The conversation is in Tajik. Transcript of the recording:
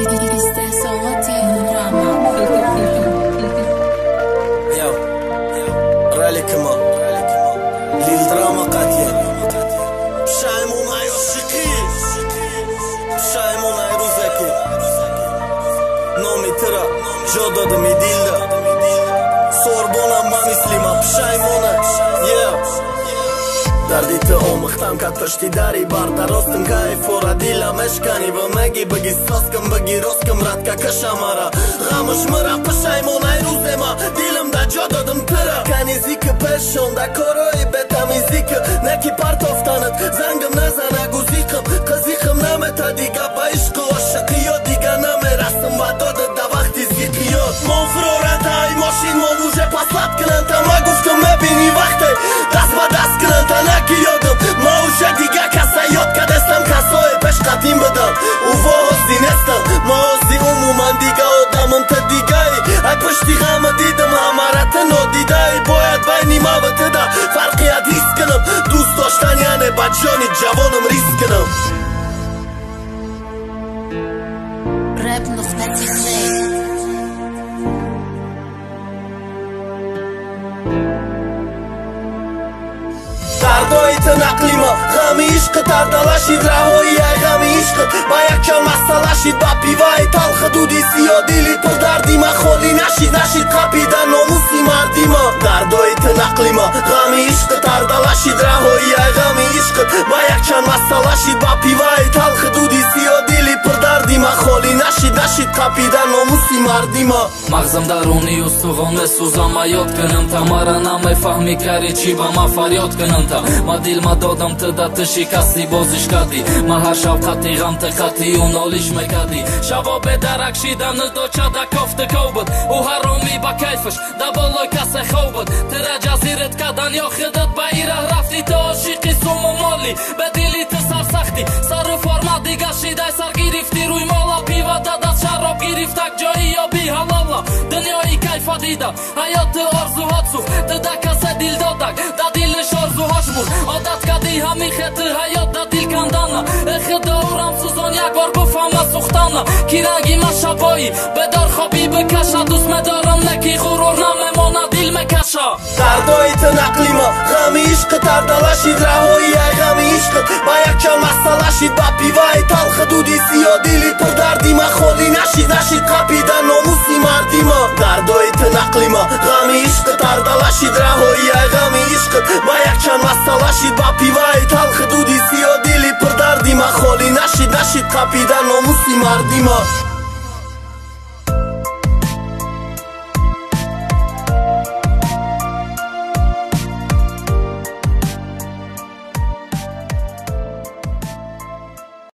استهزاءات دراما. يو رالكما للدراما قاتية بشايمونا يوشيكي بشايمونا يروزاكي نومي ترى جودة ميديلا سوربونا ما مسلمة بشايمونا دردی اومختم که پشتی داری بار درستم که فورا دیلا مشکنی با مگی بگی ساسکم بگی رستکم رد که کشمارا غمش مرا پشایمونای روز ما دیلم دا جا دادم ترا کنیزی که پشون دا کاروی بتمیزی که نکی پارت افتانت زنگم نزنه گوزیکم قزیکم نمتا دیگه با عشق و عشقی و دیگه نمیرسم و دادت دا وقتی زیقیات من فرورت های ماشین موجه پاسات کنن تا ما گفتم مبینی وقتی دست با دست کنن تا نکی یادم ما اوشه دیگه کسا یاد کدستم کسای پش قدیم بدم او وازی نستم ما ازی عموما دیگه آدمم تا دیگه ای پشتی غم دیدم همارت نادیده ای باید بینی ما و تدا فرقیت حیث کنم دوست داشتن یعنی بچانی جوانم ریس کنم راب نقطة خير دردای تنقلی ما غمی عشق تردلاشید رهایی غمی عشق با یک کم مسئلاشید با پیوای تلخ دودی سیاه دیلی پر دردی ما خالی نشید قپیدن ناموسی مردی ما دردای تنقلی ما غمی عشق تردلاشید رهایی غمی عشق با یک کم مسئلاشید با پیوای تلخ دودی سیاه دیلی پر دردی ما خالی نشید قپیدن ناموسی مردی ما مغزم درونی استخوان سوزم یاد کنم تا مرا نمیفهمی کاری چی با ما فریاد کنم تا ما دیل ما دادم تا دتشی کسی بازش کردی ما هر شب خطی غم تقطی و نالیش میکردی شبا به درک شیدم نداچه دا کفت کو بود او حرامی با کیفش دا بالای کسی خوب بود تر جزیرت کردن یا خودت با ایره رفتی تا عاشقی سوم و مالی به دیلی تا سرسختی سر فرما دیگه شیده سر گرفتی روی مالا پیوه دادت شراب گرفتک جایی یا بی حلالا دنیایی کیفا دیدم حیات آرزوهات سوخت دا کسی دیل دادک دا دیلش آرزوهاش بود عادت کردی همی خط حیات دا دیل کندانا خدا و رمسوزان یک بار گفتم سوختانا کی رنگی ما شبایی بدار خوابی بکشه دوست مدارم نکی غرور نمیمانا دیل مکشه دردای تنقلی ما غمی عشق تردلاشید رهایی غمی عشق با یک کم مسئلاشید با پیوای تلخ دودی سیاه دیلی پر دردی ما خالی نشید قپیدن ناموسی مردی ما دردای تنقلی ما غمی عشق تردلاشید رهایی غمی عشق با یک کم مسئلاشید با پیوای تلخ دودی سیاه دیلی پر دردی ما خالی نشید قپیدن ناموسی مردی ما